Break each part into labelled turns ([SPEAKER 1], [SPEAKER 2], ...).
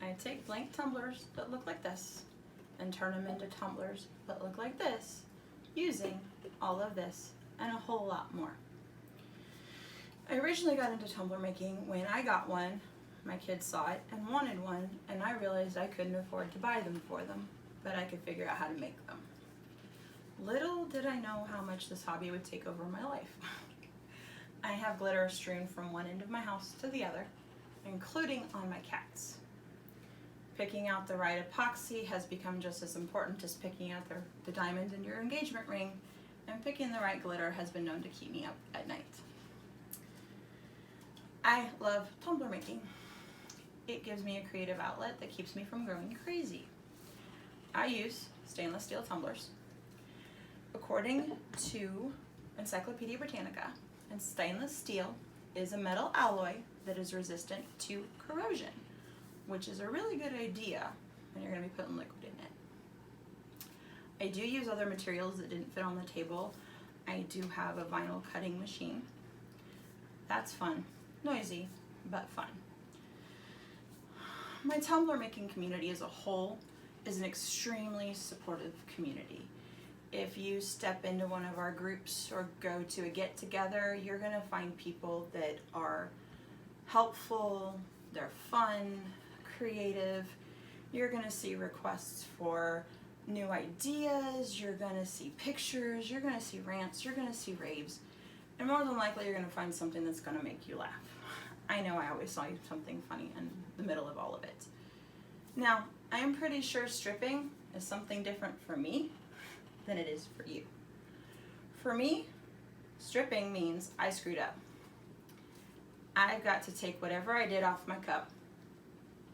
[SPEAKER 1] I take blank tumblers that look like this and turn them into tumblers that look like this using all of this and a whole lot more. I originally got into tumbler making when I got one. My kids saw it and wanted one, and I realized I couldn't afford to buy them for them, but I could figure out how to make them. Little did I know how much this hobby would take over my life. I have glitter strewn from one end of my house to the other, including on my cats. Picking out the right epoxy has become just as important as picking out the diamond in your engagement ring, and picking the right glitter has been known to keep me up at night. I love tumbler making. It gives me a creative outlet that keeps me from going crazy. I use stainless steel tumblers. According to Encyclopedia Britannica, and stainless steel is a metal alloy that is resistant to corrosion, which is a really good idea when you're going to be putting liquid in it. I do use other materials that didn't fit on the table. I do have a vinyl cutting machine. That's fun. Noisy, but fun. My tumbler making community as a whole is an extremely supportive community. If you step into one of our groups or go to a get-together, you're going to find people that are helpful, they're fun, creative. You're going to see requests for new ideas, you're going to see pictures, you're going to see rants, you're going to see raves, and more than likely you're going to find something that's going to make you laugh. I know I always saw something funny in the middle of all of it. Now, I am pretty sure stripping is something different for me than it is for you. For me, stripping means I screwed up. I've got to take whatever I did off my cup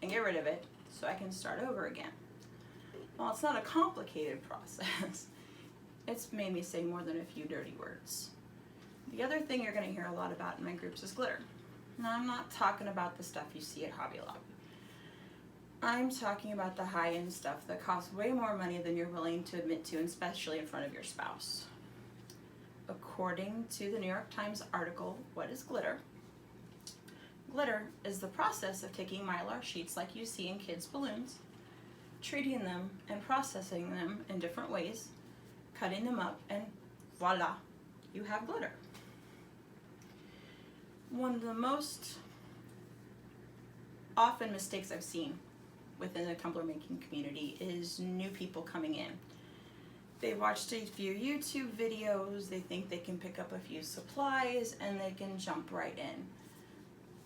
[SPEAKER 1] and get rid of it so I can start over again. Well, it's not a complicated process. It's made me say more than a few dirty words. The other thing you're going to hear a lot about in my groups is glitter. Now, I'm not talking about the stuff you see at Hobby Lobby. I'm talking about the high-end stuff that costs way more money than you're willing to admit to, especially in front of your spouse. According to the New York Times article, What is Glitter? Glitter is the process of taking mylar sheets like you see in kids' balloons, treating them and processing them in different ways, cutting them up, and voila, you have glitter. One of the most often mistakes I've seen within the tumbler making community is new people coming in. They've watched a few YouTube videos, they think they can pick up a few supplies, and they can jump right in.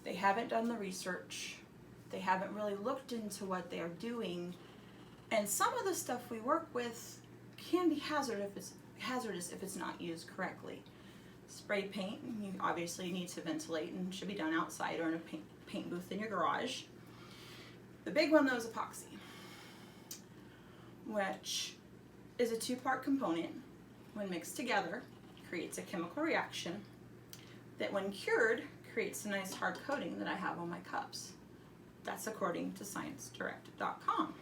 [SPEAKER 1] They haven't done the research, they haven't really looked into what they are doing, and some of the stuff we work with can be hazardous if it's not used correctly. Spray paint, you obviously need to ventilate and should be done outside or in a paint booth in your garage. The big one though is epoxy, which is a two-part component. When mixed together, creates a chemical reaction that when cured, creates a nice hard coating that I have on my cups. That's according to ScienceDirect.com.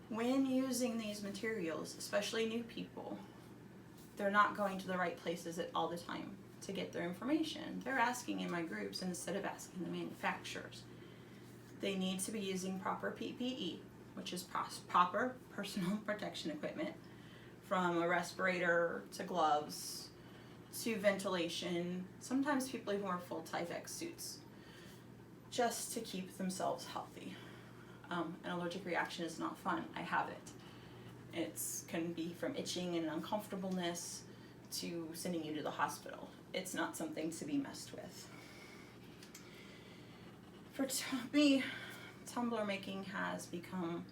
[SPEAKER 1] When using these materials, especially new people, they're not going to the right places all the time to get their information. They're asking in my groups instead of asking the manufacturers. They need to be using proper PPE, which is proper personal protection equipment, from a respirator to gloves to ventilation. Sometimes people even wear full Tyvek suits just to keep themselves healthy. An allergic reaction is not fun. I have it. It can be from itching and uncomfortableness to sending you to the hospital. It's not something to be messed with. For me, tumbler making has become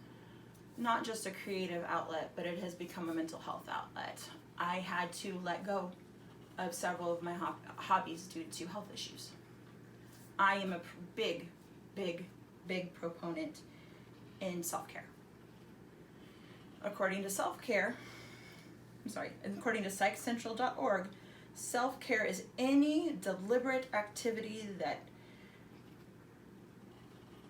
[SPEAKER 1] not just a creative outlet, but it has become a mental health outlet. I had to let go of several of my hobbies due to health issues. I am a big proponent in self-care. According to PsychCentral.org, self-care is any deliberate activity that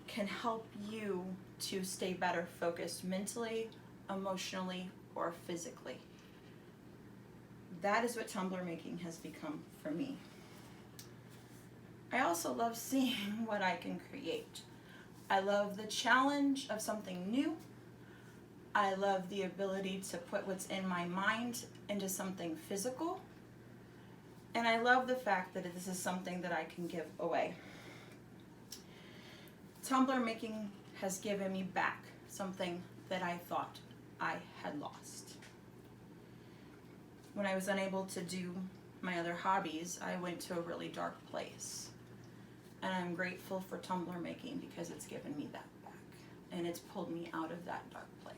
[SPEAKER 1] can help you to stay better focused mentally, emotionally, or physically. That is what tumbler making has become for me. I also love seeing what I can create. I love the challenge of something new. I love the ability to put what's in my mind into something physical. And I love the fact that this is something that I can give away. Tumbler making has given me back something that I thought I had lost. When I was unable to do my other hobbies, I went to a really dark place. And I'm grateful for tumbler making because it's given me that back. And it's pulled me out of that dark place.